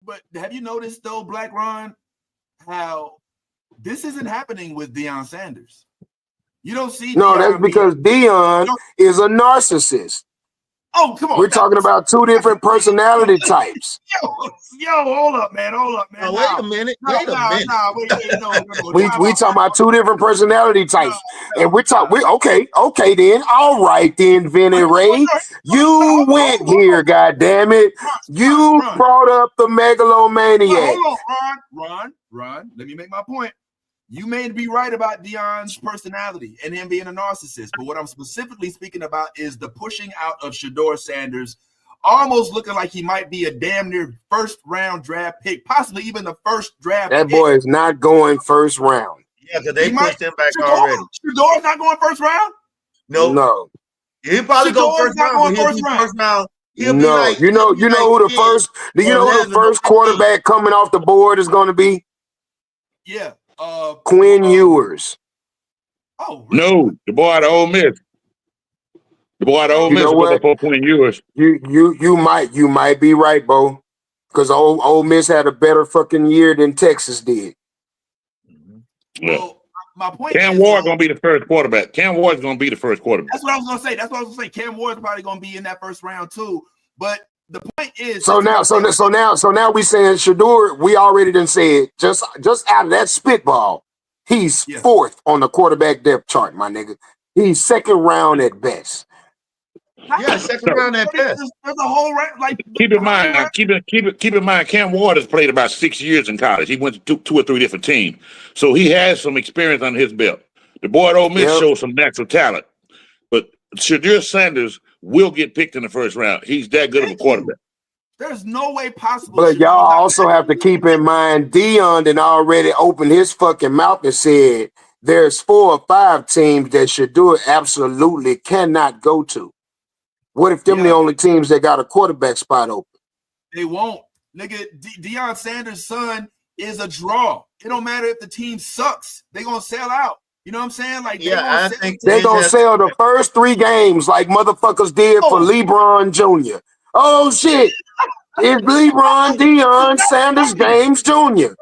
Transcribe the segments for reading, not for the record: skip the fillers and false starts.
But have you noticed though, Black Ron, how this isn't happening with Deion Sanders? You don't see. No, that's because Deion is a narcissist. Oh, come on. We're talking about two different personality types. Yo, hold up, man. Oh, wait a minute. Wait a minute. We talking about two different personality types. And we okay then. All right then, Vinny Ray. You went here, goddamn it. You brought up the megalomaniac. Hold on, Ron. Let me make my point. You may be right about Deion's personality and him being a narcissist, but what I'm specifically speaking about is the pushing out of Shadur Sanders, almost looking like he might be a damn near first-round draft pick, possibly even the first draft That pick. boy is not going first round. Yeah, because they pushed him back already. Shador's not going first round? No. He'll probably go first round, but he'll be first round. He'll be like, you know who the first quarterback coming off the board is going to be? Yeah. Quinn Ewers. Oh, really? No, the boy out of Ole Miss. The boy out of Ole Miss was for Quinn Ewers. You might be right, Bo, because Ole Miss had a better fucking year than Texas did. Yeah. Well, my point Cam is, Ward's gonna be the first quarterback. Cam Ward's gonna be the first quarterback. That's what I was gonna say. Cam Ward's probably gonna be in that first round too. But the point is, so now we saying Shadur. We already done said just out of that spitball, he's fourth on the quarterback depth chart, my nigga. He's second round at best. Yeah, second round at best. There's a whole round. Like, keep in mind, Cam Ward has played about 6 years in college. He went to two or three different teams, so he has some experience under his belt. The boy at Ole Miss shows some natural talent, but Shadur Sanders will get picked in the first round. He's that good of a quarterback. There's no way possible. But y'all also have to keep in mind, Deion done already opened his fucking mouth and said there's 4 or 5 teams that Shadur absolutely cannot go to. What if them the only teams that got a quarterback spot open? They won't. Nigga, Deion Sanders' son is a draw. It don't matter if the team sucks. They gonna sell out. You know what I'm saying? Like, I think they're gonna sell the first 3 games like motherfuckers did for LeBron Jr. Oh shit! It's LeBron, Deion Sanders, James Jr.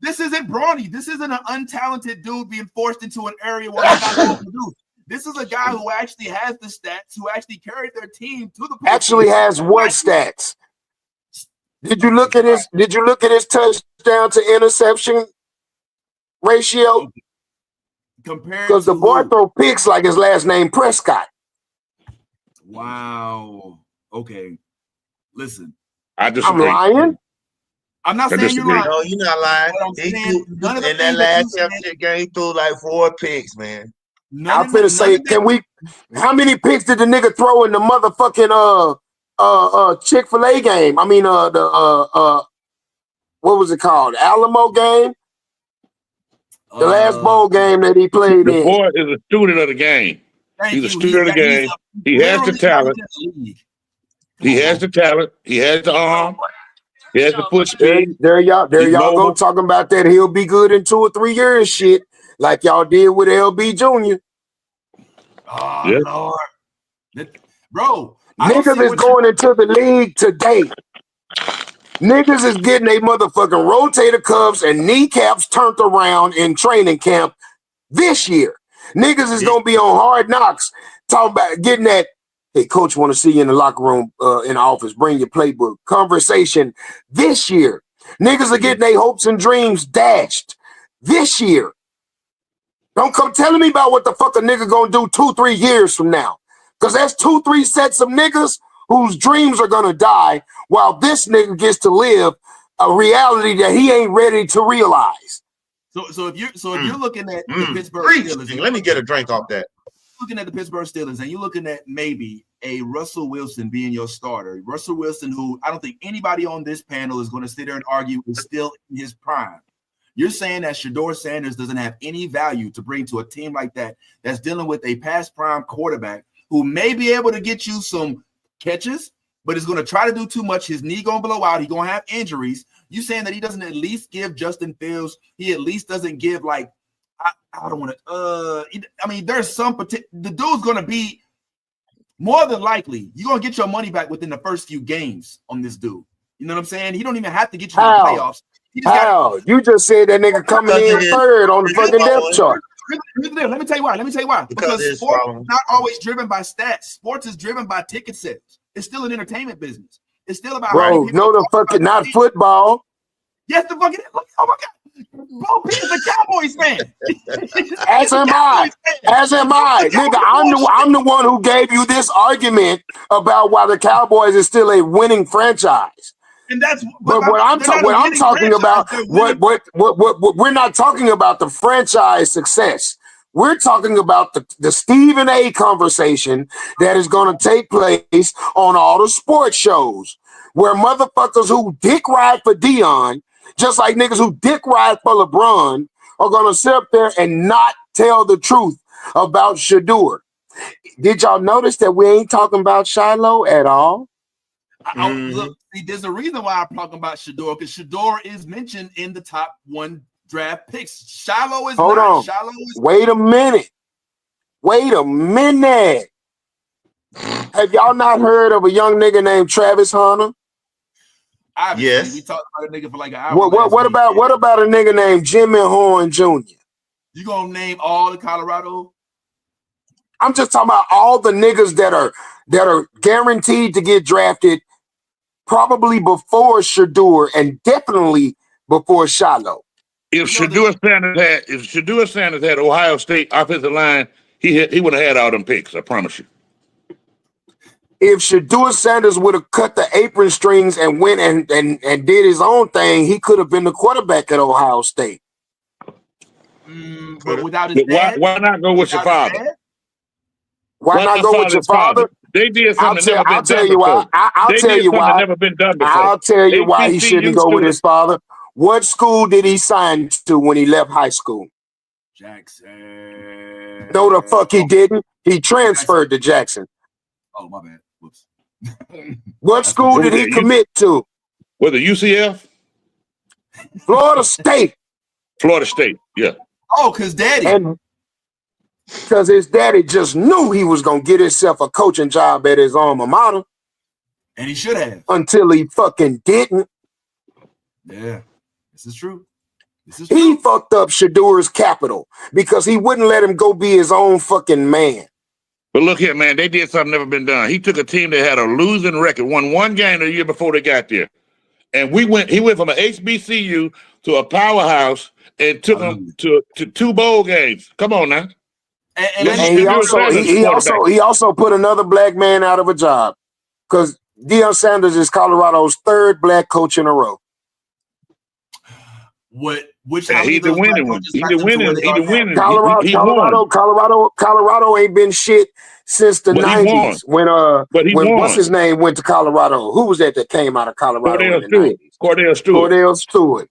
This isn't Brawny. This isn't an untalented dude being forced into an area where he's not going to do. This is a guy who actually has the stats, who actually carried their team to the postseason. Actually has what stats? Did you look at his? Did you look at his touchdown to interception ratio? Because the boy throw picks like his last name Prescott. Wow. Okay. Listen. I disagree. I'm lying. I'm not saying you're lying. No, you're not lying. In that last championship game, he threw like 4 picks, man. I'm finna say, how many picks did the nigga throw in the motherfucking Chick-fil-A game? I mean what was it called? Alamo game? The last bowl game that he played in. The boy is a student of the game. He's a student of the game. He has the talent. He has the talent. He has the arm. He has the foot speed. There y'all go talking about that. He'll be good in 2 or 3 years shit, like y'all did with LB Jr. Oh, Lord. Bro. Niggas is going into the league today. Niggas is getting a motherfucking rotator cuffs and kneecaps turned around in training camp this year. Niggas is gonna be on Hard Knocks talking about getting that. Hey, coach, want to see you in the locker room, in the office. Bring your playbook. Conversation this year. Niggas are getting their hopes and dreams dashed this year. Don't come telling me about what the fuck a nigga gonna do 2-3 years from now. Because that's 2-3 sets of niggas whose dreams are gonna die while this nigga gets to live a reality that he ain't ready to realize. So if you're looking at the Pittsburgh Steelers, let me get a drink off that. Looking at the Pittsburgh Steelers and you're looking at maybe a Russell Wilson being your starter. Russell Wilson, who I don't think anybody on this panel is going to sit there and argue is still in his prime. You're saying that Shadur Sanders doesn't have any value to bring to a team like that that's dealing with a past prime quarterback who may be able to get you some catches, but is going to try to do too much. His knee going to blow out. He's going to have injuries. You saying that he doesn't at least give Justin Fields, he at least doesn't give like, I don't want to, I mean, there's some, the dude's going to be more than likely, you're going to get your money back within the first few games on this dude. You know what I'm saying? He don't even have to get you to the How? playoffs. He just How? You just said that nigga coming in third on the fucking depth chart. Let me tell you why. Because sports is not always driven by stats. Sports is driven by ticket sales. It's still an entertainment business. It's still about bro. No, the fucking not football. Yes, the fucking. Oh my god, Bo P is a Cowboys fan. As am I. As am I, nigga. I'm the one who gave you this argument about why the Cowboys is still a winning franchise. And that's but what I'm talking about. What we're not talking about the franchise success. We're talking about the Stephen A conversation that is going to take place on all the sports shows where motherfuckers who dick ride for Deion, just like niggas who dick ride for LeBron, are going to sit up there and not tell the truth about Shadur. Did y'all notice that we ain't talking about Shiloh at all? Look, see, there's a reason why I'm talking about Shadur, because Shadur is mentioned in the top 1 draft picks. Shiloh is Hold not. on. Shiloh is Wait a minute. Have y'all not heard of a young nigga named Travis Hunter? Obviously, yes. We talked about a nigga for like an hour. What about a nigga named Jimmy Horn Jr.? You gonna name all the Colorado? I'm just talking about all the niggas that are guaranteed to get drafted probably before Shadur and definitely before Shiloh. If Shadur Sanders had Ohio State offensive line, he would have had all them picks. I promise you. If Shadur Sanders would have cut the apron strings and went and did his own thing, he could have been the quarterback at Ohio State. But without his dad, why not go with your father? Why not go with your father? They did something that never been done before. I'll tell you why he shouldn't go with his father. What school did he sign to when he left high school? Jackson. No, the fuck he didn't. He transferred to Jackson. Oh, my bad. Whoops. What school did he commit to? Was it UCF? Florida State. Florida State, yeah. Oh, because his daddy just knew he was going to get himself a coaching job at his alma mater. And he should have. Until he fucking didn't. Yeah, this is true. He fucked up Shadur's capital because he wouldn't let him go be his own fucking man. But look here, man, they did something never been done. He took a team that had a losing record, won 1 game the year before they got there. And he went from an HBCU to a powerhouse and took him to 2 bowl games. Come on now. And he also put another black man out of a job because Deion Sanders is Colorado's 3rd black coach in a row. He's the winning. Colorado ain't been shit since the 90s when what's his name went to Colorado. Who was that came out of Colorado in the 90s? Cordell Stewart.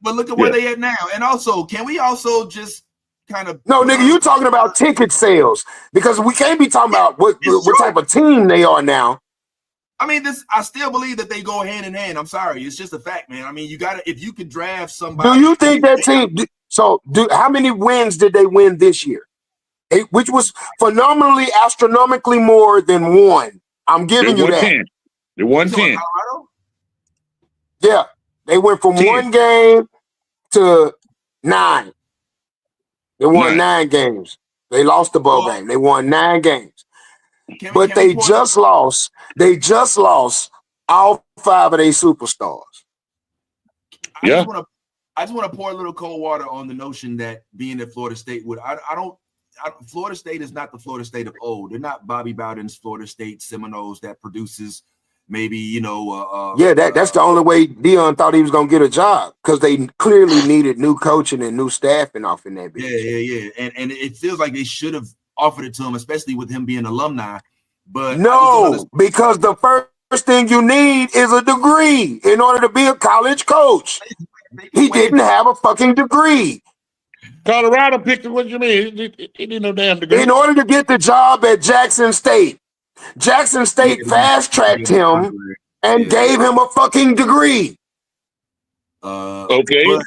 But look at where they at now. And also, can we also just kind of nigga, you talking about ticket sales because we can't be talking about what type of team they are now. I mean, I still believe that they go hand in hand. I'm sorry. It's just a fact, man. I mean, if you could draft somebody. Do you think that team, how many wins did they win this year? Which was phenomenally, astronomically more than 1. I'm giving you that. They won 10. Yeah. They went from 1 game to 9. They won 9 games. They lost the bowl game. They won 9 games. But they just lost all 5 of their superstars. I just want to pour a little cold water on the notion that being at Florida State Florida State is not the Florida State of old. They're not Bobby Bowden's Florida State Seminoles that produces maybe, that's the only way Deion thought he was going to get a job because they clearly needed new coaching and new staffing off in that bitch. Yeah. And it feels like they should have offered it to him, especially with him being alumni. But no, because the first thing you need is a degree in order to be a college coach. He didn't have a fucking degree. Colorado picked him. What you mean? He didn't know damn degree. In order to get the job at Jackson State fast-tracked him and gave him a fucking degree. Okay. But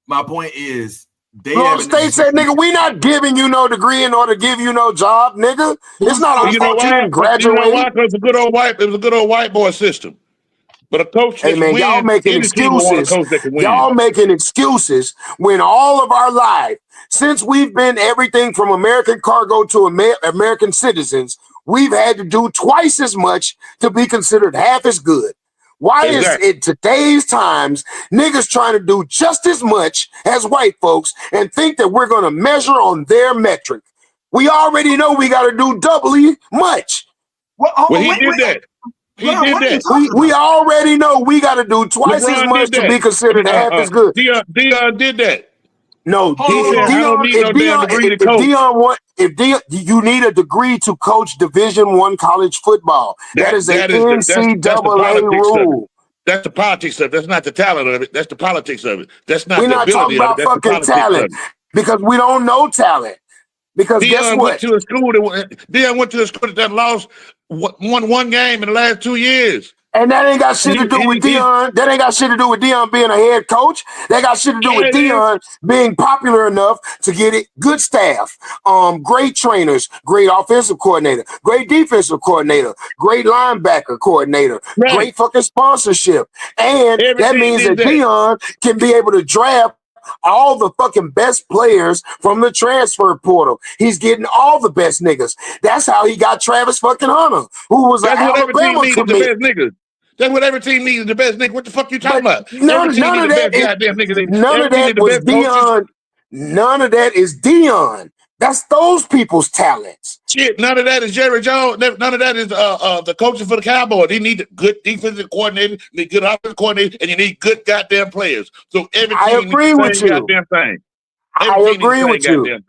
my point is, Florida State said, nigga, we not giving you no degree in order to give you no job, nigga. It's not our fault you didn't graduate. You know why? Because it was a good old white boy system. But a coach Hey that man, y'all wins, making any team will want a excuses. coach that can win. Y'all making excuses when all of our life, since we've been everything from American cargo to American citizens, we've had to do twice as much to be considered half as good. Why is it today's times niggas trying to do just as much as white folks and think that we're going to measure on their metric? We already know we got to do doubly much. Well, he did that. He did that. We already know we got to do twice as much to be considered half as good. Deion did that. No, he said, I don't need no damn degree to coach. You need a degree to coach Division I college football. That is an NCAA rule. That's the politics of it. That's not the talent of it. That's the politics of it. That's not We're the not ability talking of about it. That's fucking talent because we don't know talent. Because guess what? Deion went to a school that lost one game in the last 2 years. And that ain't got shit to do with Deion. That ain't got shit to do with Deion being a head coach. That got shit to do with Deion being popular enough to get it. Good staff, great trainers, great offensive coordinator, great defensive coordinator, great linebacker coordinator, great fucking sponsorship. And that means that Deion can be able to draft all the fucking best players from the transfer portal. He's getting all the best niggas. That's how he got Travis fucking Hunter, who was an Alabama commit. That's what every team needs, the best nigga. What the fuck you talking about? None of that was Deion. None of that is Deion. That's those people's talents. Shit, none of that is Jerry Jones. None of that is the coaching for the Cowboys. They need good defensive coordinator, need good offensive coordinator, and you need good goddamn players. So every team agree with you. Goddamn thing. I agree with you.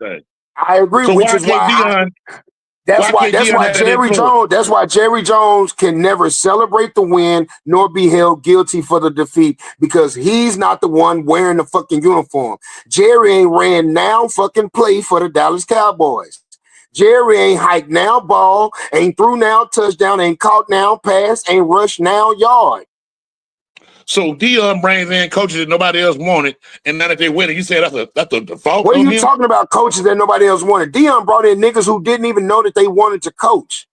I agree, so which is why that's why Jerry Jones can never celebrate the win nor be held guilty for the defeat, because he's not the one wearing the fucking uniform. Jerry ain't ran now fucking play for the Dallas Cowboys. Jerry ain't hiked now ball, ain't threw now touchdown, ain't caught now pass, ain't rushed now yard. So Deion brings in coaches that nobody else wanted, and now that they win it, you say that's a default. What are you talking about? Coaches that nobody else wanted. Deion brought in niggas who didn't even know that they wanted to coach.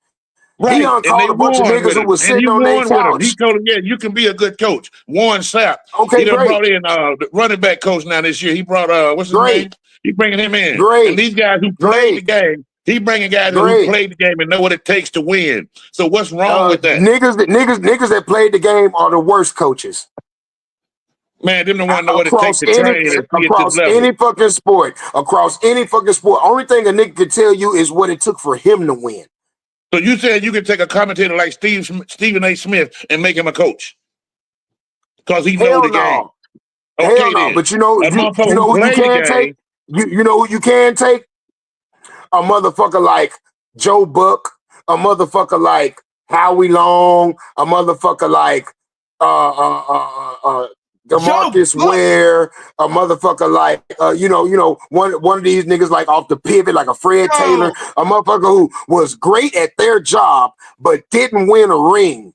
Right. Deion called a bunch of niggas who was sitting on their couch. He told them, yeah, you can be a good coach. Warren Sapp. Okay, he done brought in the running back coach now this year. He brought what's his name? He bringing him in. Great. And these guys who played the game. He bringing guys who played the game and know what it takes to win. So what's wrong with that? Niggas that played the game are the worst coaches. Man, them the one know what it takes to train across any fucking sport. Across any fucking sport. Only thing a nigga could tell you is what it took for him to win. So you said you could take a commentator like Stephen A. Smith and make him a coach because he knows the game. Okay, hell no. But you know who you can take? You know who you can take? A motherfucker like Joe Buck, a motherfucker like Howie Long, a motherfucker like DeMarcus Ware, a motherfucker like one of these niggas like off the pivot, like a Fred Taylor, a motherfucker who was great at their job but didn't win a ring.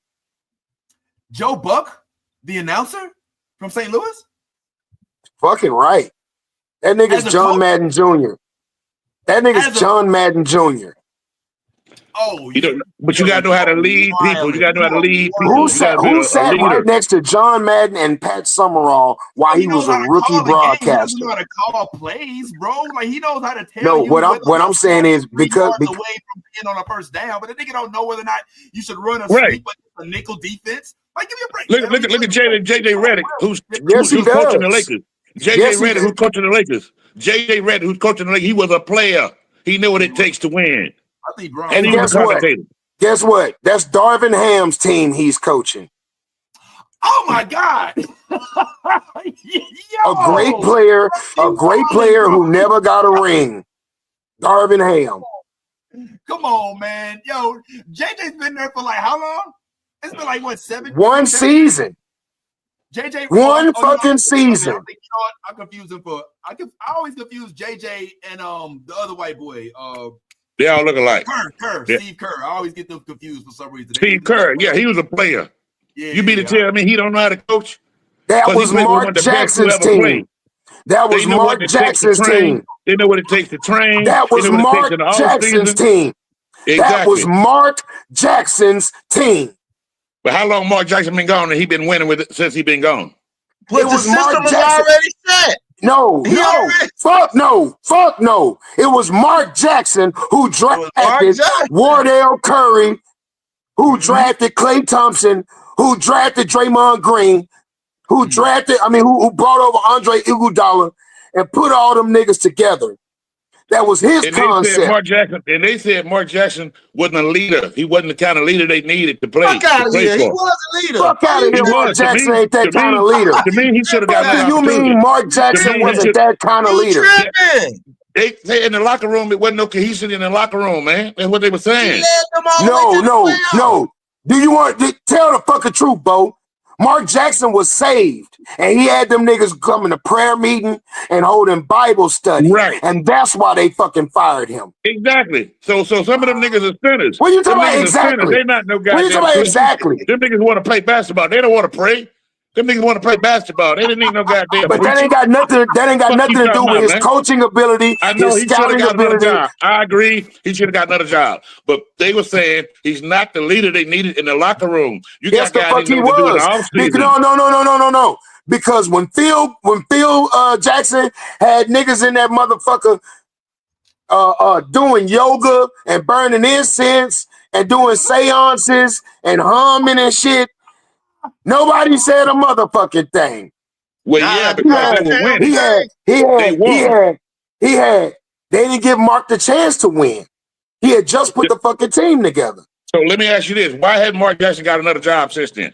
Joe Buck, the announcer from St. Louis? Fucking right. That nigga's John Madden Jr. That nigga's John Madden Jr. Oh, but you gotta know how to lead people. You gotta know how to lead people. Who sat right next to John Madden and Pat Summerall while he was a rookie broadcaster? He doesn't know how to call plays, bro. Like he knows how to tell you. No, what I'm saying is because away from being on a first down, but the nigga don't know whether or not you should run a sweep a nickel defense. Like give me a break. Look at JJ Redick, who's coaching the Lakers. JJ Redick, who's coaching the Lakers. JJ Redick, who's coaching the Lakers. He was a player. He knew what it takes to win. And guess what? That's Darvin Ham's team he's coaching. Oh my God. A great player who never got a ring. Darvin Ham. Come on, man. Yo, JJ's been there for like how long? It's been like what, 7? One season. JJ one fucking season. I confuse him for I always confuse JJ and the other white boy. They all look alike. Kerr, yeah. Steve Kerr. I always get them confused for some reason. Steve Kerr, yeah, he was a player. Yeah, you mean to tell me he don't know how to coach? That was Mark Jackson's team. That was Mark Jackson's team. They know what it takes to train. That was Mark Jackson's team. That was Mark Jackson's team. But how long Mark Jackson been gone and he been winning with it since he been gone? But the system was already set. No, fuck no. It was Mark Jackson who drafted Wardell Curry, who drafted Klay Thompson, who drafted Draymond Green, who brought over Andre Iguodala and put all them niggas together. That was his concept. They said Mark Jackson wasn't a leader. He wasn't the kind of leader they needed to play. Fuck out of here. He was a leader. Fuck out of here. Mark Jackson ain't that kind of leader. To me, he should have got that. You mean Mark Jackson wasn't that kind of leader? They say in the locker room, it wasn't no cohesion in the locker room, man. That's what they were saying. No. Do you want to tell the fucking truth, Bo? Mark Jackson was saved, and he had them niggas coming to prayer meeting and holding Bible study, right? And that's why they fucking fired him. Exactly. So some of them niggas are sinners. What you talking about exactly? They're not no goddamn. What you talking about exactly? Them niggas want to play basketball. They don't want to pray. Them niggas want to play basketball. They didn't need no goddamn. But that ain't got nothing. That ain't got nothing to do with his coaching ability. I know his he should have got another ability. job. I agree. He should have got another job. But they were saying he's not the leader they needed in the locker room. You yes, the fuck he was. No. Because when Phil Jackson had niggas in that motherfucker doing yoga and burning incense and doing seances and humming and shit. Nobody said a motherfucking thing. Well, yeah, because they were winning. They didn't give Mark the chance to win. He had just put the fucking team together. So let me ask you this. Why hasn't Mark Jackson got another job since then?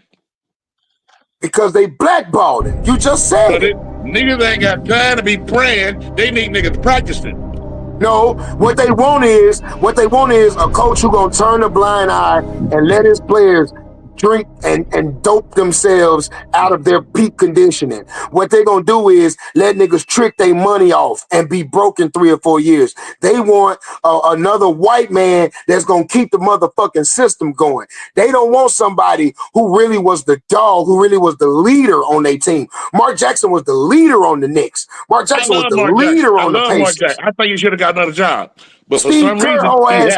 Because they blackballed him. You just said it. Niggas ain't got time to be praying. They need niggas practicing. No, what they want is a coach who gonna turn a blind eye and let his players drink and dope themselves out of their peak conditioning. What they gonna do is let niggas trick their money off and be broke in 3 or 4 years. They want another white man that's gonna keep the motherfucking system going. They don't want somebody who really was the dog, who really was the leader on their team. Mark Jackson was the leader on the Knicks. Mark Jackson was the leader on the Pacers. I thought you should have got another job. But Steve Kerr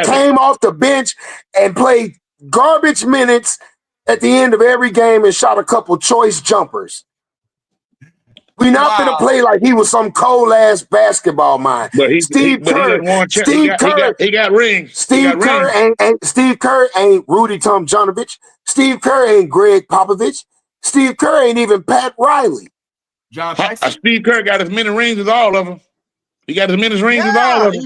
came off the bench and played garbage minutes at the end of every game and shot a couple choice jumpers. We not gonna play like he was some cold ass basketball mind. Steve Kerr rings. Steve Kerr ain't Rudy Tomjanovich. Steve Kerr ain't Greg Popovich. Steve Kerr ain't even Pat Riley. John Steve Kerr got as many rings as all of them. He got as many rings as all of them.